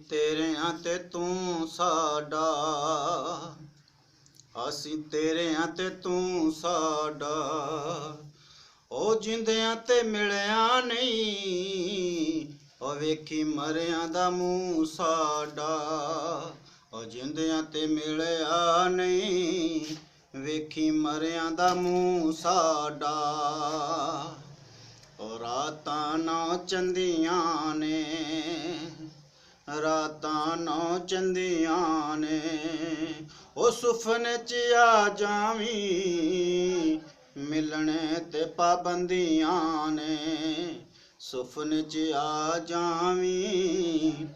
तेरियां ते तू साडा, असीं तेरियां ते तू साडा। ओ जिंदियां ते मिलिया नहीं, ओ वेखी मरियां दा मूंह साडा। ओ जिंदियां ते मिलिया नहीं, वेखी मरियां दा मूंह साडा। ओ रातां नौ चंदियां ने, रातां नौ चंदियां ने, ओ सुफने च आ जावीं, मिलने ते पाबंदियां ने। सुफने च आ जावीं,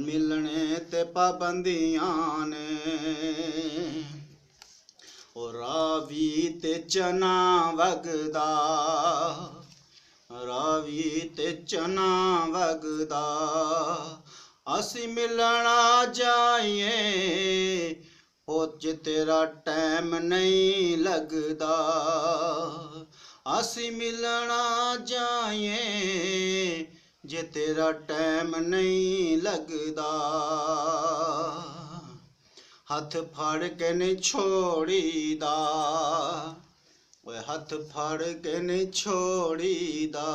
मिलने ते पाबंदियां ने। ओ रावी ते चना वगदा, रावी ते चना वगदा, असी मिलना जाइए, ओच तेरा टैम नहीं लगदा। असी मिलना जाइए, जे तेरा टैम नहीं लगदा। हथ फड़ के नहीं छोड़ीदा, ओए हथ फड़ के नहीं छोड़ीदा।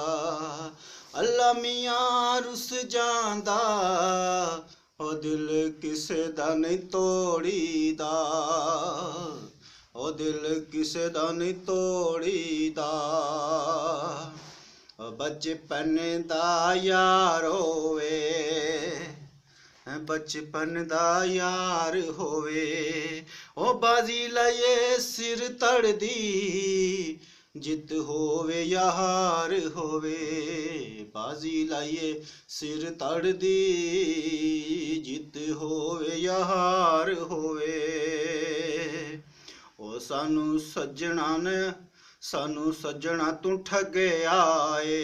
अल्लाह मियां रुस जांदा, ओ दिल किसे दा नहीं तोड़ीदा। ओ दिल किसे दा नहीं तोड़ीदा। बचपन दा यार होवे, बचपन दा यार होवे, ओ बाजी लाए सिर तड़दी, जित होवे या हार होवे। बाजी लाए सिर तड़दी, जित होवे या हार होवे। ओ सानू सज्जणा ने, सानू सज्जणा तू ठगया ए,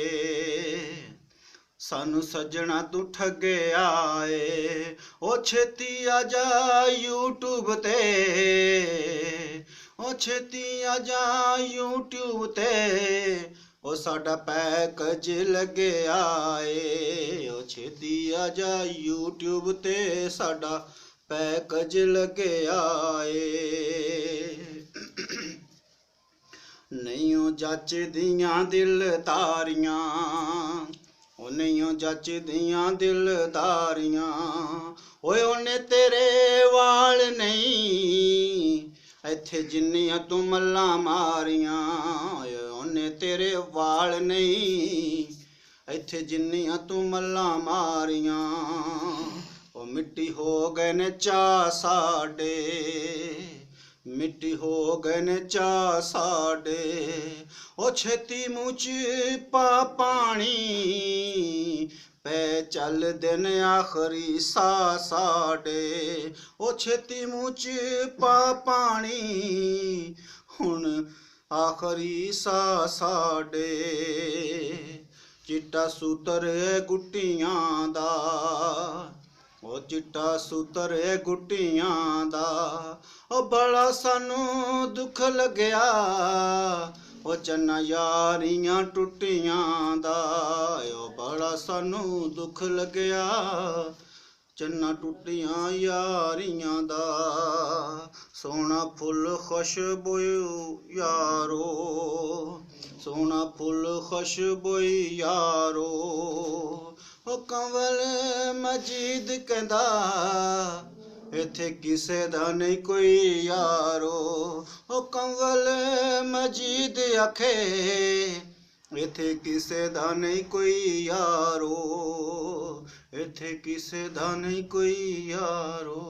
सानू सज्जणा तू ठगया ए। ओ छेती आ जा यूट्यूब ते, ओ छेती आ जा यूट्यूब ते, ओ साडा पैकेज लगया ए। ओ छेती आ जा यूट्यूब ते, साडा पैकेज लगया ए। नहीं ओ जचदियां दिलदारियां, ओ नहीं ओ जचदियां दिलदारियां, ओए ओने तेरे वाल नहीं, इत्थे जिन्नियां तू मल्लां मारियां। ओने तेरे वाल नहीं, इत्थे जिन्नियां तू मल्लां मारियां। ओ मिट्टी हो गए ने चा साडे, मिट्टी हो गए ने चा साडे। ओ छेती मूंह च पा पानी, पै चल दिन आखरी सा साडे। ओ छेती मूंह च पा पानी, हुण आखरी सा साडे। चिट्टा सूतर गुट्टियां दा, ओ चिट्टा सूतर गुट्टियां दा, ओ बड़ा सानू दुख लगया, ओ चन्ना यारियां टुटियां दा। ओ बड़ा सानू दुख लगया, चन्ना टुटियां यारियां दा। सोना फुल खुशबू यारो, सोना फुल खुशबू यारो, ओ कंवल मजीद कहंदा, इत्थे किसे दा नहीं कोई यारो। ओ कंवल मजीद आखे, इत्थे किसे दा नहीं कोई यारो, इत्थे किसे दा नहीं कोई यारो।